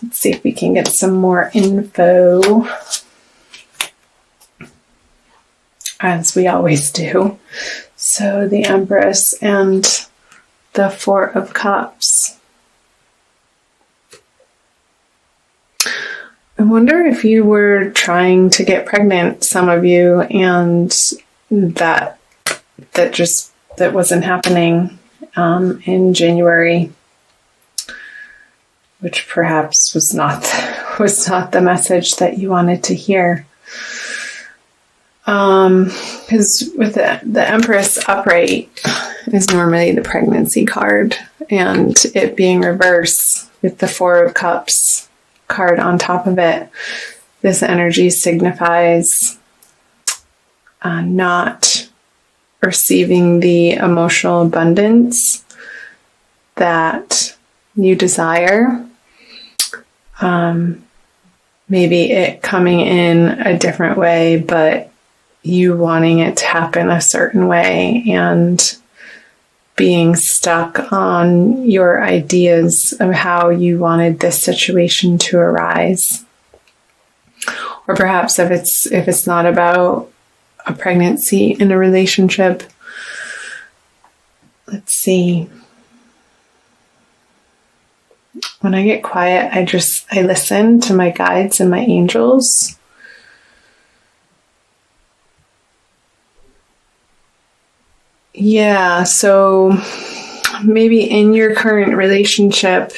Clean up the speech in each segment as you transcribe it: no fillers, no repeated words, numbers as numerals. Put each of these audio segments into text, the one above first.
Let's see if we can get some more info, as we always do. So the Empress and the Four of Cups. I wonder if you were trying to get pregnant, some of you, and that wasn't happening in January, which perhaps was not the message that you wanted to hear. Because with the Empress upright is normally the pregnancy card, and it being reverse with the Four of Cups card on top of it, this energy signifies not receiving the emotional abundance that you desire. Maybe it coming in a different way, but you wanting it to happen a certain way and being stuck on your ideas of how you wanted this situation to arise. Or perhaps if it's not about a pregnancy in a relationship, let's see. When I get quiet, I listen to my guides and my angels. Yeah, so maybe in your current relationship,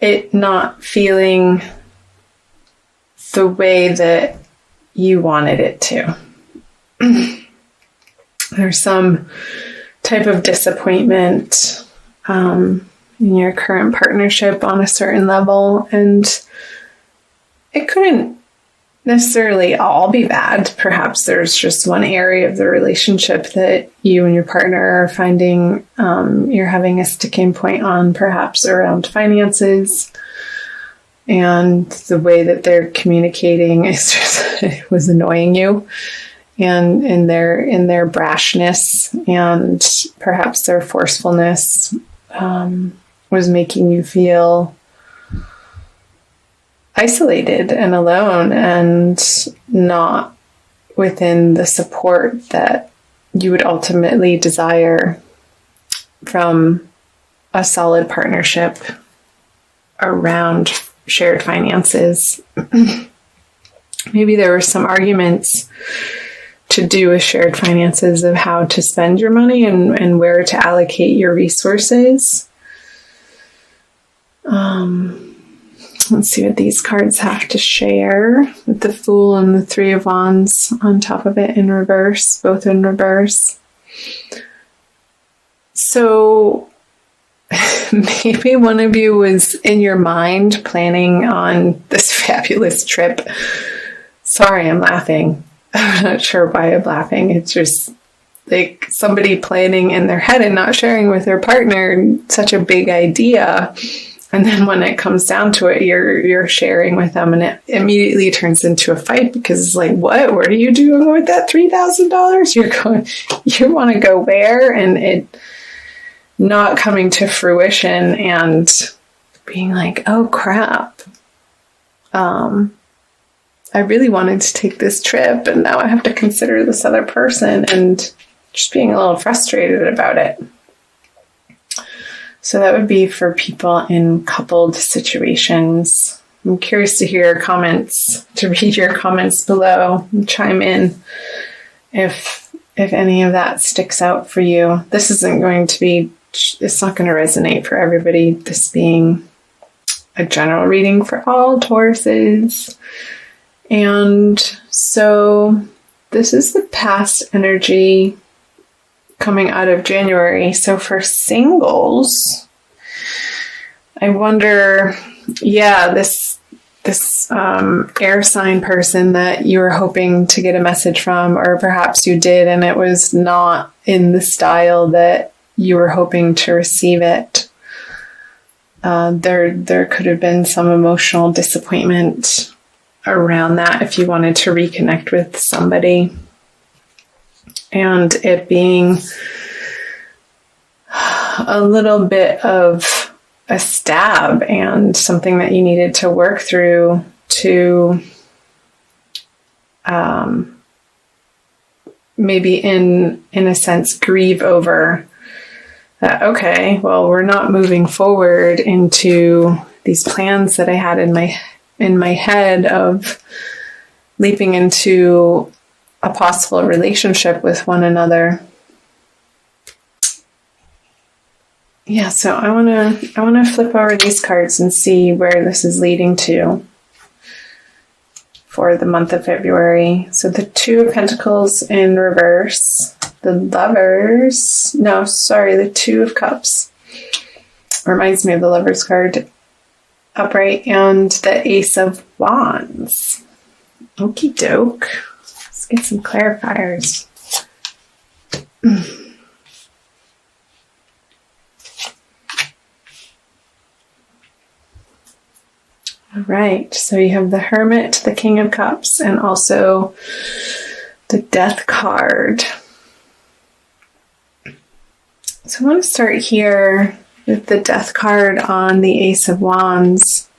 it not feeling the way that you wanted it to. There's some type of disappointment in your current partnership on a certain level, and it couldn't necessarily all be bad. Perhaps there's just one area of the relationship that you and your partner are finding you're having a sticking point on, perhaps around finances, and the way that they're communicating is just, it was annoying you, and in their brashness and perhaps their forcefulness was making you feel isolated and alone and not within the support that you would ultimately desire from a solid partnership around shared finances. Maybe there were some arguments to do with shared finances of how to spend your money and where to allocate your resources. Let's see what these cards have to share with the Fool and the Three of Wands on top of it in reverse, both in reverse. So maybe one of you was in your mind planning on this fabulous trip. Sorry, I'm laughing. I'm not sure why I'm laughing. It's just like somebody planning in their head and not sharing with their partner such a big idea. And then when it comes down to it, you're sharing with them, and it immediately turns into a fight because it's like, what are you doing with that $3,000? You want to go where? And it not coming to fruition and being like, oh crap. I really wanted to take this trip, and now I have to consider this other person, and just being a little frustrated about it. So that would be for people in coupled situations. I'm curious to hear your comments, to read your comments below and chime in if any of that sticks out for you. This isn't going to be, it's not going to resonate for everybody, this being a general reading for all Tauruses. And so this is the past energy coming out of January. So for singles, I wonder, this air sign person that you were hoping to get a message from, or perhaps you did and it was not in the style that you were hoping to receive it. There could have been some emotional disappointment around that if you wanted to reconnect with somebody. And it being a little bit of a stab and something that you needed to work through to maybe in a sense grieve over that. Okay, well, we're not moving forward into these plans that I had in my head of leaping into a possible relationship with one another. Yeah, so I want to flip over these cards and see where this is leading to for the month of February. So the Two of Pentacles in reverse, the Two of Cups. Reminds me of the Lovers card upright, and the Ace of Wands. Okie doke. Let's get some clarifiers. All right, so you have the Hermit, the King of Cups, and also the Death card. So I want to start here with the Death card on the Ace of Wands.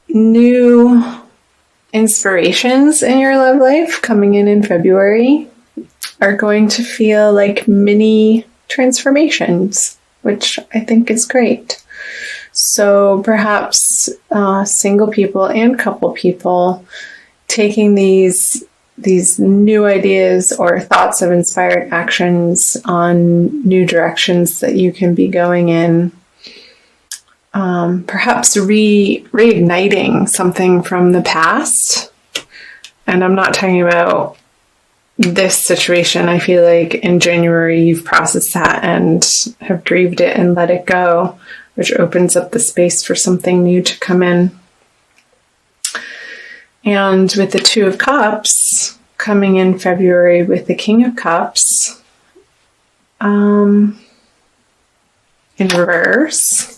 New inspirations in your love life coming in February are going to feel like mini transformations, which I think is great. So perhaps single people and couple people taking these new ideas or thoughts of inspired actions on new directions that you can be going in. Perhaps reigniting something from the past. And I'm not talking about this situation. I feel like in January you've processed that and have grieved it and let it go, which opens up the space for something new to come in. And with the Two of Cups coming in February with the King of Cups in reverse.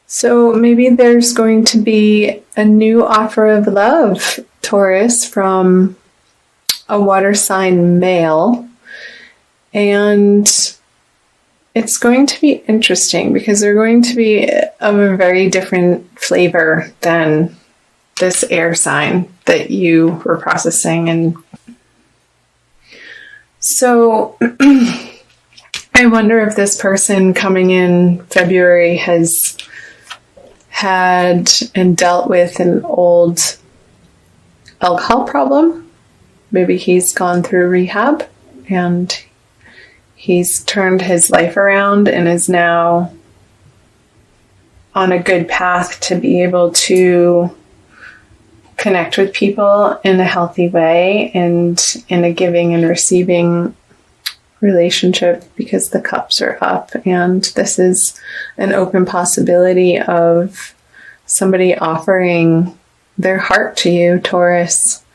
So maybe there's going to be a new offer of love, Taurus, from a water sign male. And it's going to be interesting because they're going to be of a very different flavor than this air sign that you were processing. And so I wonder if this person coming in February has had and dealt with an old alcohol problem. Maybe he's gone through rehab and he's turned his life around and is now on a good path to be able to connect with people in a healthy way and in a giving and receiving relationship, because the cups are up and this is an open possibility of somebody offering their heart to you, Taurus,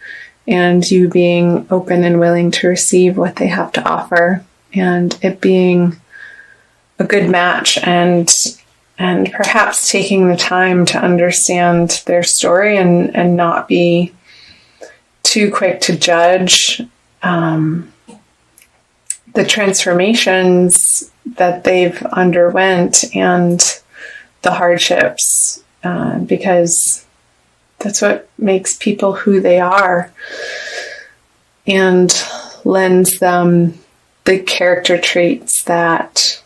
and you being open and willing to receive what they have to offer, and it being a good match, and perhaps taking the time to understand their story and not be too quick to judge the transformations that they've underwent and the hardships, because that's what makes people who they are and lends them the character traits that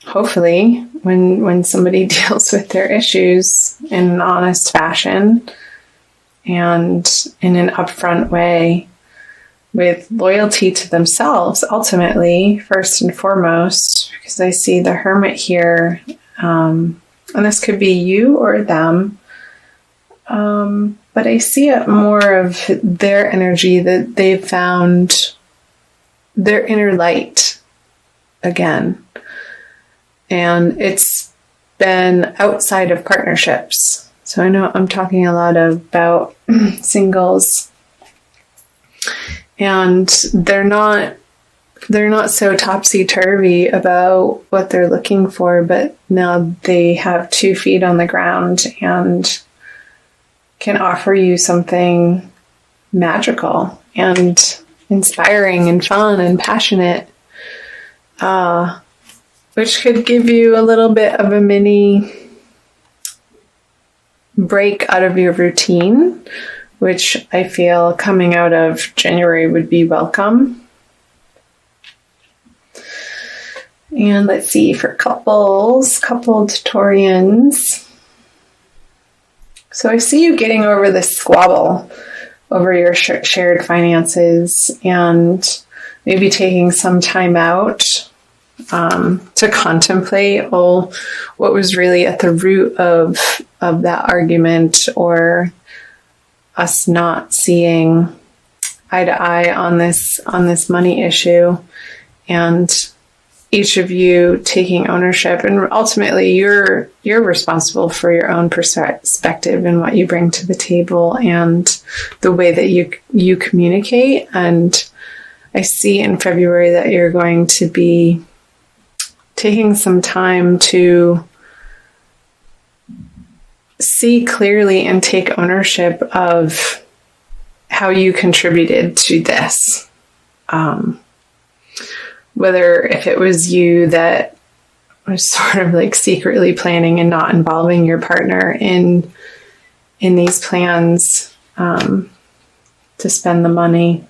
hopefully when somebody deals with their issues in an honest fashion and in an upfront way, with loyalty to themselves, ultimately, first and foremost, because I see the Hermit here, and this could be you or them, but I see it more of their energy, that they've found their inner light again, and it's been outside of partnerships. So I know I'm talking a lot about singles. And they're not so topsy-turvy about what they're looking for, but now they have 2 feet on the ground and can offer you something magical and inspiring and fun and passionate, which could give you a little bit of a mini break out of your routine, which I feel coming out of January would be welcome. And let's see, for coupled Taurians. So I see you getting over this squabble over your shared finances and maybe taking some time out to contemplate what was really at the root of that argument, or us not seeing eye to eye on this money issue, and each of you taking ownership. And ultimately you're responsible for your own perspective and what you bring to the table and the way that you communicate. And I see in February that you're going to be taking some time to see clearly and take ownership of how you contributed to this. Whether if it was you that was sort of like secretly planning and not involving your partner in these plans to spend the money.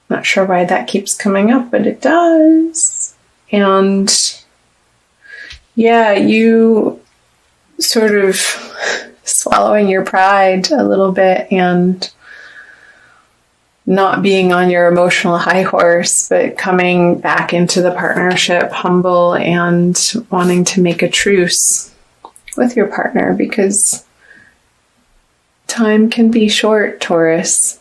Not sure why that keeps coming up, but it does. And yeah, you sort of swallowing your pride a little bit and not being on your emotional high horse, but coming back into the partnership humble and wanting to make a truce with your partner, because time can be short, Taurus.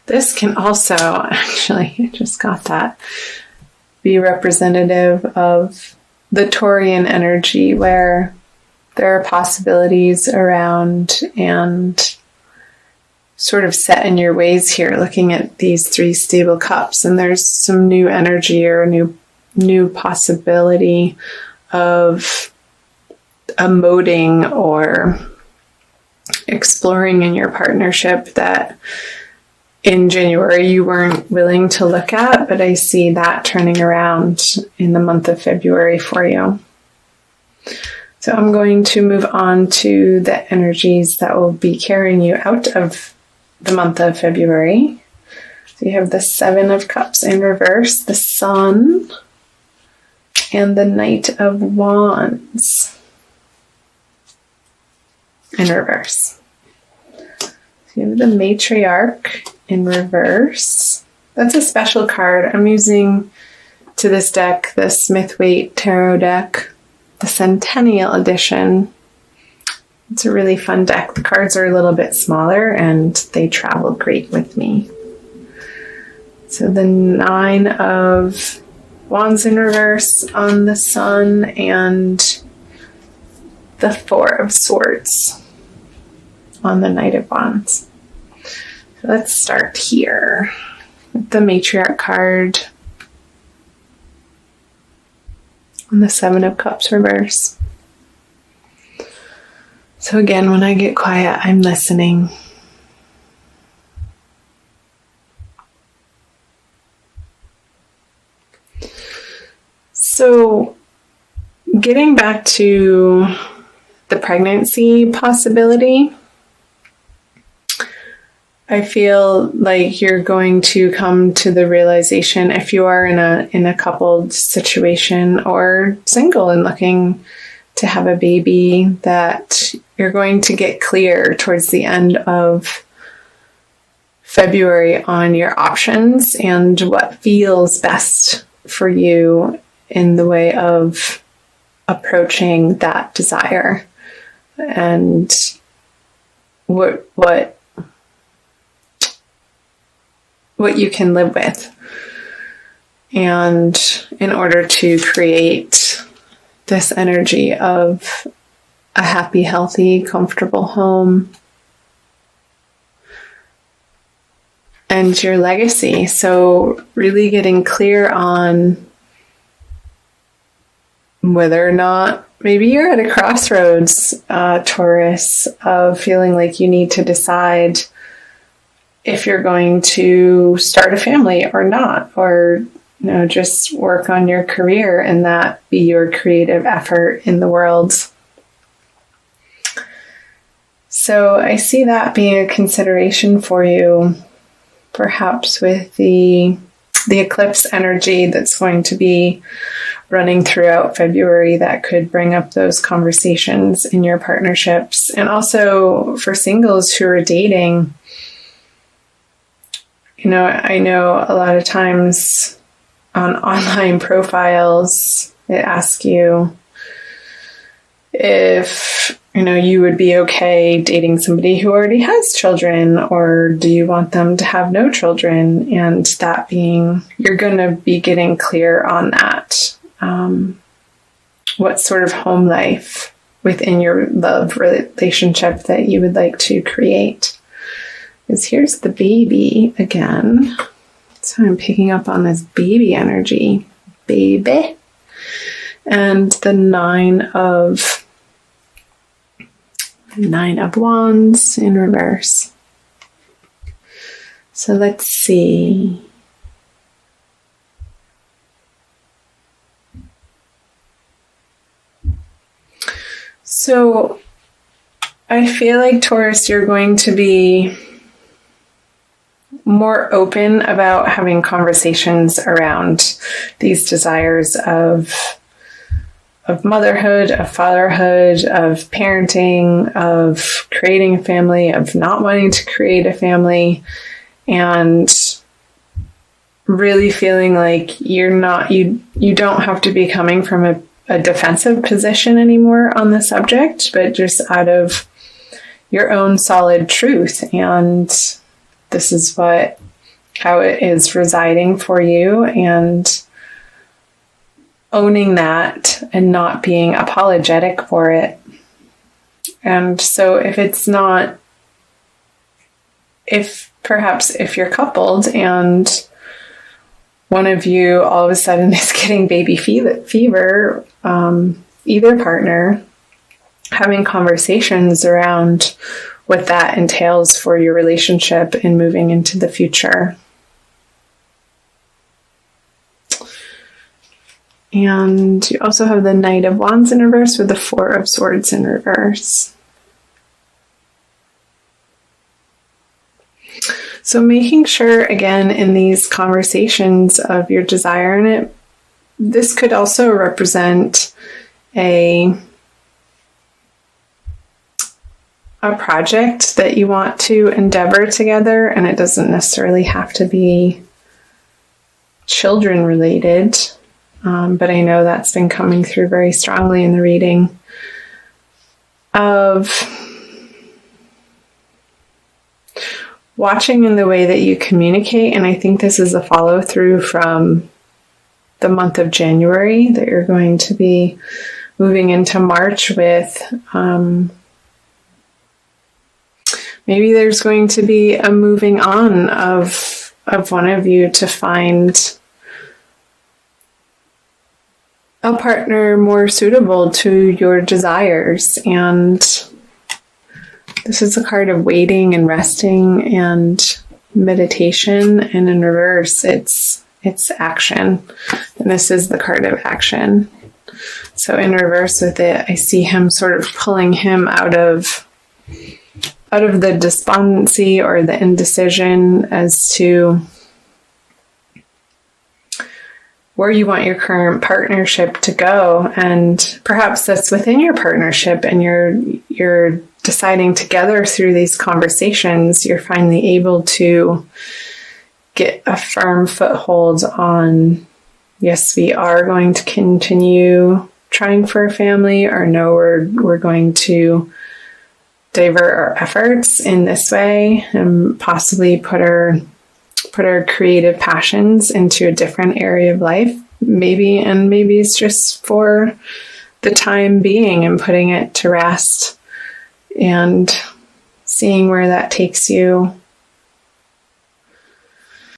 This can also, actually, I just got that, be representative of the Taurian energy, where there are possibilities around and sort of set in your ways here, looking at these three stable cups, and there's some new energy or a new possibility of emoting or exploring in your partnership that in January you weren't willing to look at, but I see that turning around in the month of February for you. So I'm going to move on to the energies that will be carrying you out of the month of February. So you have the Seven of Cups in reverse, the Sun, and the Knight of Wands in reverse. So you have the Matriarch in reverse. That's a special card. I'm using to this deck the Smith-Waite Tarot deck, the Centennial Edition. It's a really fun deck. The cards are a little bit smaller and they travel great with me. So the Nine of Wands in reverse on the Sun and the Four of Swords on the Knight of Wands. So let's start here with the Matriarch card and the Seven of Cups reverse. So again, when I get quiet, I'm listening. So getting back to the pregnancy possibility, I feel like you're going to come to the realization, if you are in a coupled situation or single and looking to have a baby, that you're going to get clear towards the end of February on your options and what feels best for you in the way of approaching that desire, and what you can live with. And in order to create this energy of a happy, healthy, comfortable home and your legacy. So really getting clear on whether or not maybe you're at a crossroads, Taurus, of feeling like you need to decide if you're going to start a family or not, or just work on your career and that be your creative effort in the world. So I see that being a consideration for you, perhaps with the eclipse energy that's going to be running throughout February that could bring up those conversations in your partnerships. And also for singles who are dating, I know a lot of times on online profiles, it asks you if you would be okay dating somebody who already has children, or do you want them to have no children? And that being, you're going to be getting clear on that. What sort of home life within your love relationship that you would like to create. Because here's the baby again. So I'm picking up on this baby energy. Baby. And the Nine of Wands in reverse. So let's see. So I feel like, Taurus, you're going to be more open about having conversations around these desires of motherhood, of fatherhood, of parenting, of creating a family, of not wanting to create a family, and really feeling like you don't have to be coming from a defensive position anymore on the subject, but just out of your own solid truth. And this is how it is residing for you, and owning that and not being apologetic for it. And so if you're coupled and one of you all of a sudden is getting baby fever, either partner, having conversations around what that entails for your relationship and moving into the future. And you also have the Knight of Wands in reverse with the Four of Swords in reverse. So making sure, again, in these conversations of your desire, and this could also represent a project that you want to endeavor together, and it doesn't necessarily have to be children related. But I know that's been coming through very strongly in the reading of watching in the way that you communicate. And I think this is a follow through from the month of January that you're going to be moving into March with. Maybe there's going to be a moving on of one of you to find a partner more suitable to your desires. And this is a card of waiting and resting and meditation. And in reverse, it's action. And this is the card of action. So in reverse with it, I see him sort of pulling him out of the despondency or the indecision as to where you want your current partnership to go. And perhaps that's within your partnership, and you're deciding together through these conversations, you're finally able to get a firm foothold on, yes, we are going to continue trying for a family, or no, we're going to divert our efforts in this way and possibly put our creative passions into a different area of life, maybe it's just for the time being, and putting it to rest and seeing where that takes you